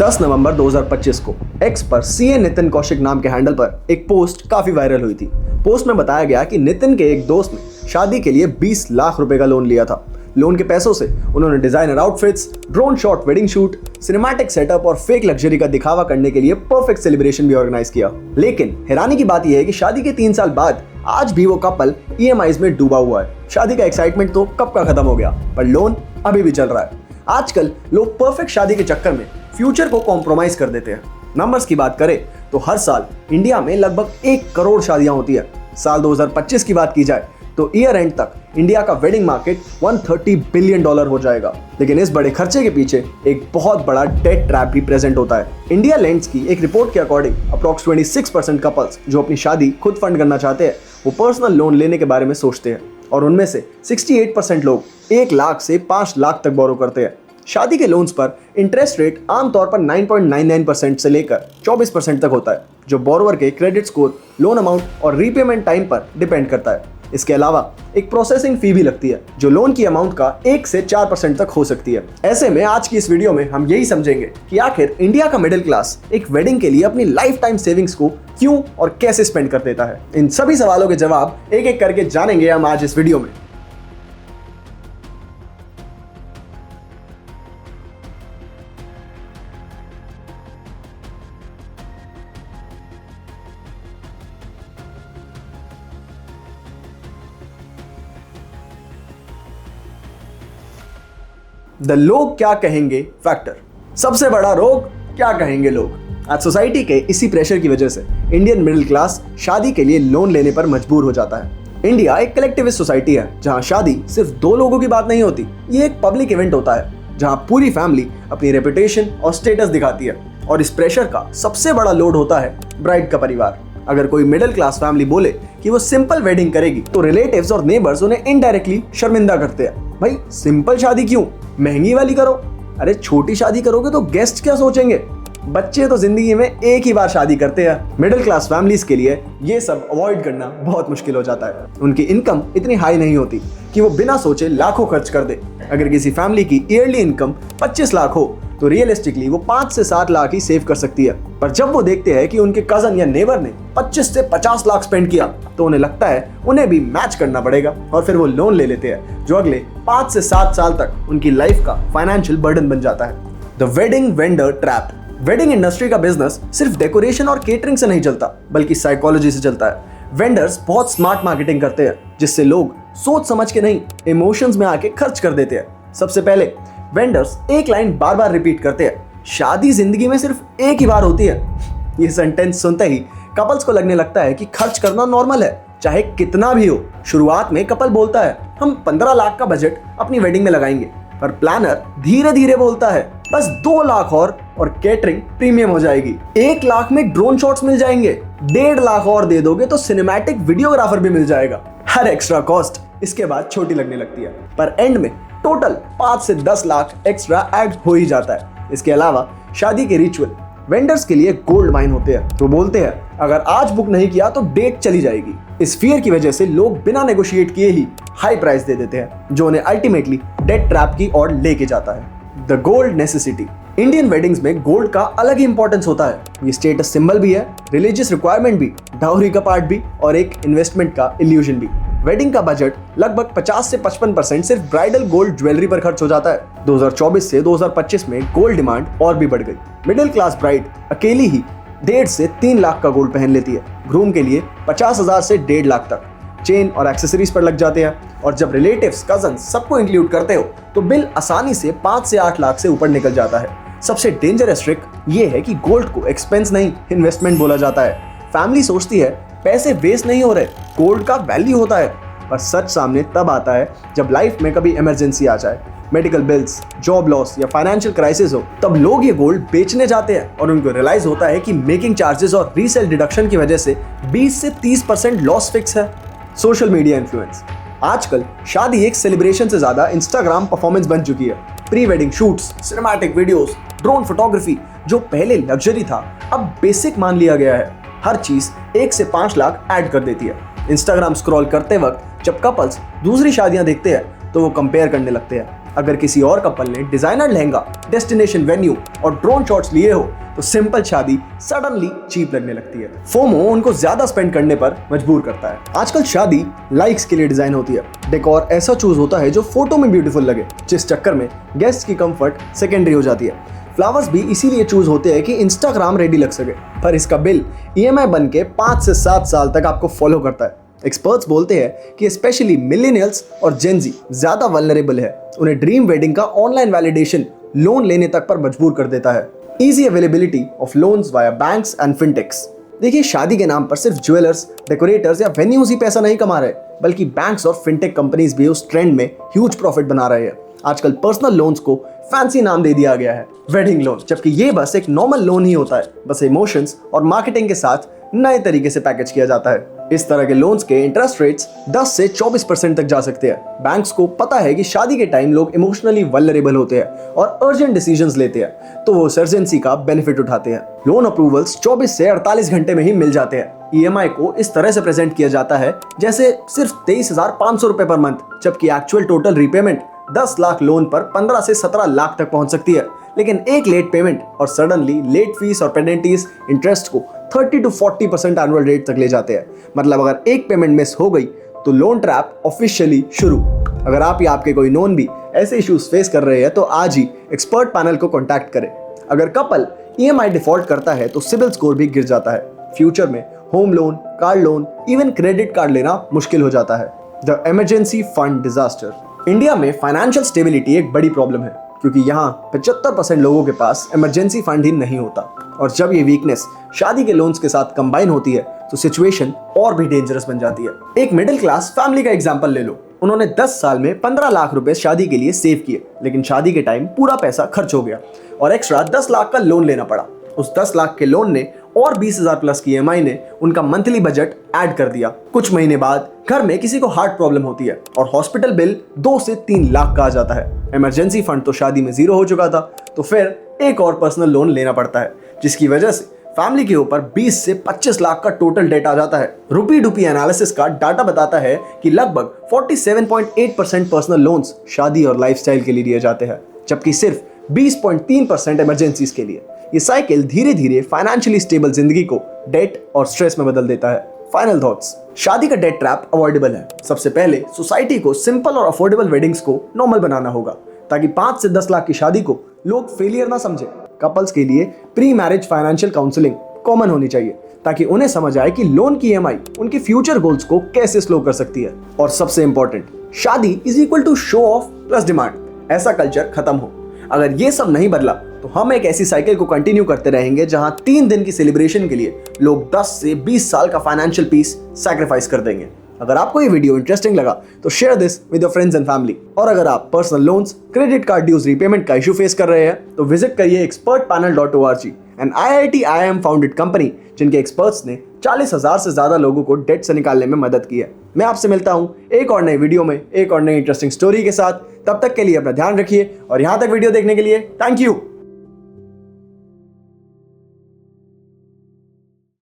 10 नवंबर 2025 को एक्स पर सीए नितिन कौशिक नाम के हैंडल पर एक पोस्ट काफी वायरल हुई थी। पोस्ट में बताया गया कि नितिन के एक दोस्त ने शादी के लिए 20 लाख रुपए का लोन लिया था। लोन के पैसों से उन्होंने designer outfits, drone shot wedding shoot, cinematic setup और फेक लग्जरी का दिखावा करने के लिए परफेक्ट सेलिब्रेशन भी ऑर्गेनाइज किया। लेकिन हैरानी की बात यह है कि शादी के 3 साल बाद आज भी वो कपल ईएमआईज में डूबा हुआ है। शादी का एक्साइटमेंट तो कब का खत्म हो गया, पर लोन अभी भी चल रहा है। आजकल लोग परफेक्ट शादी के चक्कर में फ्यूचर को कॉम्प्रोमाइज कर देते हैं। नंबर्स की बात करें तो हर साल इंडिया में लगभग 1 करोड़ शादियां होती है। साल 2025 की बात की जाए तो ईयर एंड तक इंडिया का वेडिंग मार्केट $130 बिलियन हो जाएगा। लेकिन इस बड़े खर्चे के पीछे एक बहुत बड़ा डेट ट्रैप भी प्रेजेंट होता है। इंडिया लेंड्स की एक रिपोर्ट के अकॉर्डिंग अप्रॉक्स 26% कपल्स जो अपनी शादी खुद फंड करना चाहते हैं वो पर्सनल लोन लेने के बारे में सोचते हैं, और उनमें से 68% लोग 1 लाख से 5 लाख तक बोरो करते हैं। शादी के लोन्स पर इंटरेस्ट रेट आमतौर पर 9.99% से लेकर 24% तक होता है, जो बोरोवर के क्रेडिट स्कोर, लोन अमाउंट और रीपेमेंट टाइम पर डिपेंड करता है। इसके अलावा एक प्रोसेसिंग फी भी लगती है जो लोन की अमाउंट का 1 से 4% तक हो सकती है। ऐसे में आज की इस वीडियो में हम यही समझेंगे कि आखिर इंडिया का मिडिल क्लास एक वेडिंग के लिए अपनी लाइफ टाइम सेविंग्स को क्यों और कैसे स्पेंड कर देता है। इन सभी सवालों के जवाब एक एक करके जानेंगे हम आज इस वीडियो में। द लोग क्या कहेंगे फैक्टर। सबसे बड़ा रोग क्या कहेंगे लोग। आज सोसाइटी के इसी प्रेशर की वजह से इंडियन मिडिल क्लास शादी के लिए लोन लेने पर मजबूर हो जाता है। इंडिया एक कलेक्टिविस्ट सोसाइटी है जहां शादी सिर्फ 2 लोगों की बात नहीं होती, ये एक पब्लिक इवेंट होता है जहां पूरी फैमिली अपनी रेपुटेशन और स्टेटस दिखाती है। और इस प्रेशर का सबसे बड़ा लोड होता है ब्राइड का परिवार। अगर कोई मिडिल क्लास फैमिली बोले कि वो सिंपल वेडिंग करेगी तो रिलेटिव्स और नेबर्स उन्हें इनडायरेक्टली शर्मिंदा करते हैं। भाई सिंपल शादी क्यों, महंगी वाली करो। अरे छोटी शादी करोगे तो गेस्ट क्या सोचेंगे। बच्चे तो जिंदगी में एक ही बार शादी करते हैं। मिडिल क्लास फैमिलीज के लिए ये सब अवॉइड करना बहुत मुश्किल हो जाता है। उनकी इनकम इतनी हाई नहीं होती कि वो बिना सोचे लाखों खर्च कर दे। अगर किसी फैमिली की ईयरली इनकम 25 लाख हो तो रियलिस्टिकली वो 5 से 7 लाख ही सेव कर सकती है। पर जब वो देखते हैं कि उनके कजन या नेबर ने 25 से 50 लाख स्पेंड किया तो उन्हें लगता है उन्हें भी मैच करना पड़ेगा, और फिर वो लोन ले लेते हैं जो अगले 5 से 7 साल तक उनकी लाइफ का फाइनेंशियल बर्डन बन जाता है। The wedding vendor trap. Wedding industry का बिजनेस सिर्फ डेकोरेशन और केटरिंग से नहीं चलता बल्कि साइकोलॉजी से चलता है। वेंडर्स बहुत स्मार्ट मार्केटिंग करते हैं जिससे लोग सोच समझ के नहीं इमोशंस में आके खर्च कर देते हैं। सबसे पहले वेंडर्स एक लाइन बार बार रिपीट करते हैं, शादी जिंदगी में सिर्फ एक ही बार होती है। ये सेंटेंस सुनते ही कपल्स को लगने लगता है कि खर्च करना नॉर्मल है, चाहे कितना भी हो। शुरुआत में कपल बोलता है हम 15 लाख का बजट अपनी वेडिंग में लगाएंगे, पर प्लानर धीरे धीरे बोलता है बस 2 लाख और कैटरिंग प्रीमियम हो जाएगी। 1 लाख में ड्रोन शॉट्स मिल जाएंगे, 1.5 लाख और दे दोगे तो सिनेमैटिक वीडियोग्राफर भी मिल जाएगा। हर एक्स्ट्रा कॉस्ट इसके बाद छोटी लगने लगती है, पर एंड में टोटल 5 से 10 लाख एक्स्ट्रा ऐड हो ही जाता है। इसके अलावा शादी के रिचुअल वेंडर्स के लिए गोल्ड माइन होते हैं। तो बोलते हैं अगर आज बुक नहीं किया तो डेट चली जाएगी। इस फियर की वजह से लोग बिना नेगोशिएट किए ही हाई प्राइस दे देते हैं जो उन्हें अल्टीमेटली डेट ट्रैप की ओर लेके जाता है। The gold necessity. Indian weddings में गोल्ड का अलग ही इंपॉर्टेंस होता है। ये स्टेटस सिंबल भी है, रिलीजियस रिक्वायरमेंट भी, डाउरी का पार्ट भी और एक इन्वेस्टमेंट का इल्यूजन भी। वेडिंग का बजट लगभग 50 से 55% सिर्फ ब्राइडल गोल्ड ज्वेलरी पर खर्च हो जाता है। 2024 से 2025 में गोल्ड डिमांड और भी बढ़ गई। मिडिल क्लास ब्राइड अकेली ही 1.5 से 3 लाख का गोल्ड पहन लेती है। ग्रूम के लिए 50,000 से 1.5 लाख तक चेन और एक्सेसरीज पर लग जाते हैं, और जब रिलेटिव्स, कजन सबको इंक्लूड करते हो तो बिल आसानी से 5 से 8 लाख से ऊपर निकल जाता है। सबसे डेंजरस ट्रिक ये है कि गोल्ड को एक्सपेंस नहीं इन्वेस्टमेंट बोला जाता है। फैमिली सोचती है पैसे वेस्ट नहीं हो रहे, गोल्ड का वैल्यू होता है, पर सच सामने तब आता है जब लाइफ में कभी इमरजेंसी आ जाए, मेडिकल बिल्स, जॉब लॉस या फाइनेंशियल क्राइसिस हो, तब लोग ये गोल्ड बेचने जाते हैं और उनको रियलाइज होता है कि मेकिंग चार्जेस और रीसेल डिडक्शन की वजह से 20 से 30% लॉस फिक्स है। Social media influence. आजकल शादी एक सेलिब्रेशन से ज्यादा इंस्टाग्राम परफॉर्मेंस बन चुकी है। Pre wedding shoots, cinematic videos, drone photography जो पहले लग्जरी था अब बेसिक मान लिया गया है। हर चीज 1 से 5 लाख ऐड कर देती है। इंस्टाग्राम स्क्रॉल करते वक्त जब कपल्स दूसरी शादियां देखते हैं तो वो कंपेयर करने लगते हैं। अगर किसी और कपल ने डिजाइनर लहंगा, डेस्टिनेशन वेन्यू और ड्रोन शॉट्स लिए हो तो सिंपल शादी सडनली चीप लगने लगती है। फोमो उनको ज्यादा स्पेंड करने पर मजबूर करता है। आजकल शादी लाइक्स के लिए डिजाइन होती है, डेकोर ऐसा चूज होता है जो फोटो में ब्यूटीफुल लगे, जिस चक्कर में गेस्ट की कंफर्ट सेकेंडरी हो जाती है। फ्लावर्स भी इसीलिए चूज होते हैं कि इंस्टाग्राम रेडी लग सके, पर इसका बिल EMI बन के 5 से 7 साल तक आपको फॉलो करता है। एक्सपर्ट्स बोलते हैं कि स्पेशली मिलेनियल्स और जेनजी ज्यादा वल्नरेबल है। उन्हें ड्रीम वेडिंग का ऑनलाइन वैलिडेशन लोन लेने तक पर मजबूर कर देता है। Easy availability of loans via banks and fintechs। देखिए, शादी के नाम पर सिर्फ ज्वेलर्स, डेकोरेटर्स या वेन्यूज ही पैसा नहीं कमा रहे, बल्कि बैंक्स और फिनटेक कंपनीज भी उस ट्रेंड में ह्यूज प्रॉफिट बना रहे हैं। आजकल पर्सनल लोन्स को फैंसी नाम दे दिया गया है, वेडिंग लोन, जबकि ये बस एक नॉर्मल लोन ही होता है। बस इमोशंस और मार्केटिंग के साथ नए तरीके से पैकेज किया जाता है। इस तरह के लोन्स के इंटरेस्ट रेट्स 10 से 24% तक जा सकते हैं। बैंक्स को पता है कि शादी के टाइम लोग इमोशनली वल्नरेबल होते हैं और अर्जेंट डिसीजंस लेते हैं, तो वो सर्जेंसी का बेनिफिट उठाते हैं। लोन अप्रूवल्स 24 से 48 घंटे में ही मिल जाते हैं। EMI को इस तरह से प्रेजेंट किया जाता है जैसे सिर्फ 23,500 रुपए पर मंथ, जबकि actual total repayment 10 lakh loan पर 15 से 17 लाख तक पहुंच सकती है। लेकिन एक लेट पेमेंट और सडनली लेट फीस और पेनल्टीज इंटरेस्ट को 30 to 40% एनुअल रेट तक ले जाते हैं। मतलब अगर एक पेमेंट मिस हो गई तो लोन ट्रैप ऑफिशियली शुरू। अगर आप या आपके कोई नोन भी ऐसे इश्यूज फेस कर रहे हैं तो आज ही एक्सपर्ट पैनल को कॉन्टैक्ट करें। अगर कपल EMI डिफॉल्ट करता है तो सिबिल स्कोर भी गिर जाता है। फ्यूचर में home loan, car loan, even credit card लेना मुश्किल हो जाता है। The emergency fund disaster. India में फाइनेंशियल स्टेबिलिटी एक बड़ी प्रॉब्लम है, क्योंकि यहाँ 75% लोगों के पास इमरजेंसी फंड ही नहीं होता। और जब ये वीकनेस शादी के लोन्स के साथ कंबाइन होती है तो सिचुएशन और भी डेंजरस बन जाती है। एक मिडिल क्लास फैमिली का एग्जांपल ले लो। उन्होंने 10 साल में 15 लाख रुपए शादी के लिए सेव किए, लेकिन शादी के टाइम पूरा पैसा खर्च हो गया और एक्स्ट्रा 10 लाख का लोन लेना पड़ा। उस 10 लाख के लोन ने और 20,000 प्लस की EMI ने उनका मंथली बजट ऐड कर दिया। कुछ महीने बाद घर में किसी को हार्ट प्रॉब्लम होती है और हॉस्पिटल बिल 2 से 3 लाख का आ जाता है। इमरजेंसी फंड तो शादी में 0 हो चुका था, तो फिर एक और पर्सनल लोन लेना पड़ता है, जिसकी वजह से फैमिली के ऊपर 20 से 25 लाख का टोटल डेट आ जाता है। रुपी डुपी एनालिसिस का डाटा बताता है कि लगभग 47.8% पर्सनल लोन्स शादी और लाइफस्टाइल के लिए दिए जाते हैं, जबकि सिर्फ 20.3% इमरजेंसीज के लिए। ये साइकिल धीरे धीरे फाइनेंशियली स्टेबल जिंदगी को डेट और स्ट्रेस में बदल देता है। Final thoughts. शादी का डेट ट्रैप अवॉइडेबल है। सबसे पहले सोसाइटी को सिंपल और अफोर्डेबल वेडिंग्स को नॉर्मल बनाना होगा, ताकि 5 से 10 लाख की शादी को लोग फेलियर ना समझे। कपल्स के लिए pre marriage financial counselling common होनी चाहिए, ताकि उन्हें समझ आए कि लोन की EMI उनके फ्यूचर गोल्स को कैसे स्लो कर सकती है। और सबसे इंपॉर्टेंट, शादी is equal to show off plus demand. ऐसा कल्चर खत्म हो। अगर ये सब नहीं बदला तो हम एक ऐसी साइकिल को कंटिन्यू करते रहेंगे जहां 3 दिन की सेलिब्रेशन के लिए लोग 10 से 20 साल का फाइनेंशियल पीस सैक्रिफाइस कर देंगे। अगर आपको ये वीडियो इंटरेस्टिंग लगा तो share this with your friends and family. और अगर आप personal loans, credit card dues repayment का इशू फेस कर रहे हैं तो विजिट करिए expertpanel.org, an IIT IIM founded company जिनके एक्सपर्ट्स ने 40,000 से ज्यादा लोगों को डेट से निकालने में मदद की है। मैं आपसे मिलता हूं एक और नई वीडियो में एक और नई इंटरेस्टिंग स्टोरी के साथ। तब तक के लिए अपना ध्यान रखिए और यहां तक वीडियो देखने के लिए थैंक यू।